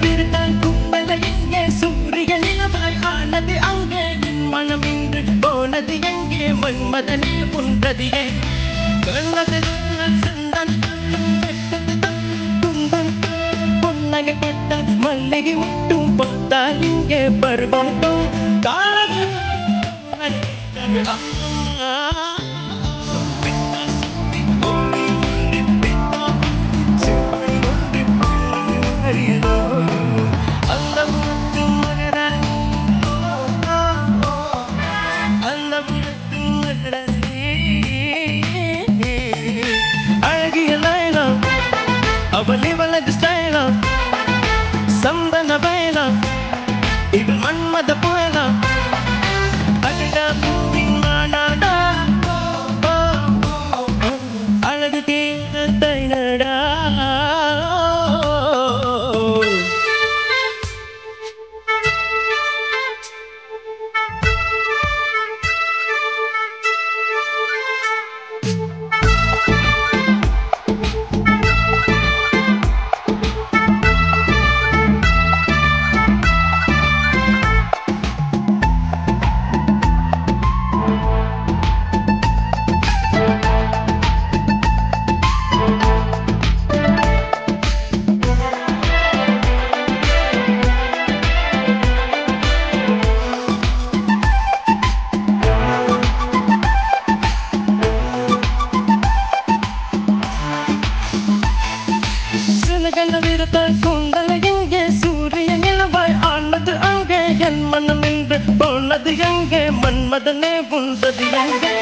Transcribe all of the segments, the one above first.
விருந்தால் கும்பல எங்கே சூரிய நிலவாய் ஆனது அங்கே மனமின்று போனது எங்கே மன்மதனே புன்றதியே கண்ணது சந்தன் கும்பன் பொன்னகை கொட்ட மல்லிகை முட்டும் பார்த்தால் இங்கே பருவம் காலது அவளிவளது ஸ்டைலம் சந்தன பயலம் இவள் மன்மத புயலம் அழகா பூவிமானடா அழகு தீனடா குந்தல எங்கே சூரிய நிலவாய் ஆனது அங்கே என் மனம் என்று போனது எங்கே மன்மதனே புன்றது எங்கே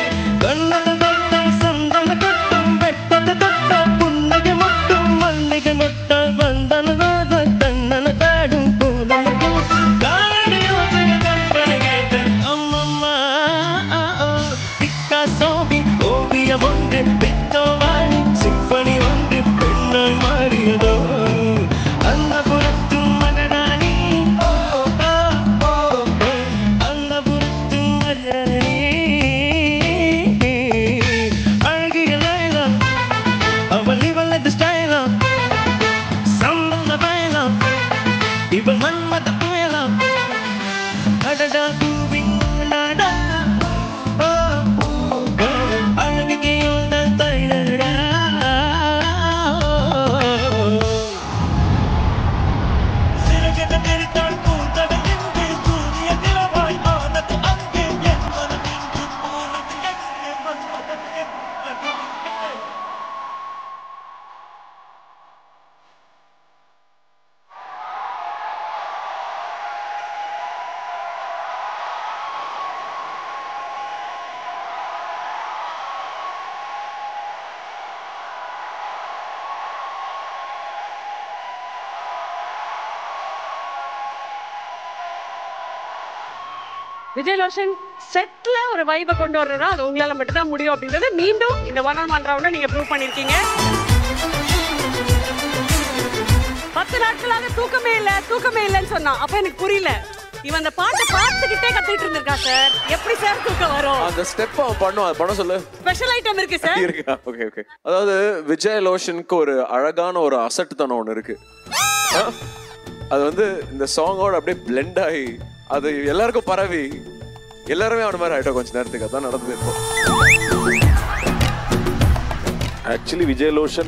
கண்ணது வெட்டம் சந்தன கட்டம் வெட்டது தொட்ட புன்னகை மட்டும் மல்லிகை முட்டால் வந்தன தன்னன தாடும் பூதனுக்கும் காடி ஓசைய கற்பனை கேட்டு அம்மம்மா பிக்காசோவின் ஓவியம் ஒன்று பெற்றோவாணி சிம்பனி ஒன்று பெண்ணாய் மாறியதோ இவள் மன்மத புயலம் அடடா பூவிங்கடா அழகியோட தைலடா சிறகட தெரித்தாள் பூத்தட எங்கே சூரிய நிலவாய் ஆனது அங்கே என் மனம் என்று போனது எங்கே மன்மதனே விஜயலோஷன் செட்ல ஒரு வைபை கொண்டு வர்றதா அது உங்களால மட்டும் தான் முடியும் அப்படின்றது மீண்டும் இந்த 1-on-1 ரவுண்ட்ல நீங்க ப்ரூவ் பண்ணிருக்கீங்க. 10 நாட்களாக தூக்கமே இல்லைன்னு சொன்னா அப்ப எனக்கு புரியல. இவன் அந்த பாட்டை பார்த்துக்கிட்டே கத்திட்டு இருந்திருக்கா சார். எப்படி சார் தூக்கம் வரும்? அந்த ஸ்டெப் அவன் பண்ணும். அது பண்ண சொல்லு. ஸ்பெஷல் ஐட்டம் இருக்கு சார். இருக்கா? Okay okay. அதாவது விஜயலோஷனுக்கு ஒரு அழகான ஒரு அசட்டுத்தனம் ஒன்று இருக்கு. அது வந்து இந்த சாங்கோட அப்படியே பிளெண்ட் ஆகி அது எல்லாருக்கும் பரவி எல்லாருமே அவன மாதிரி ஆயிட்டோம் கொஞ்ச நேரத்துக்கு. அதான் நடந்தது. இப்போ ஆக்சுவலி விஜயலோஷன்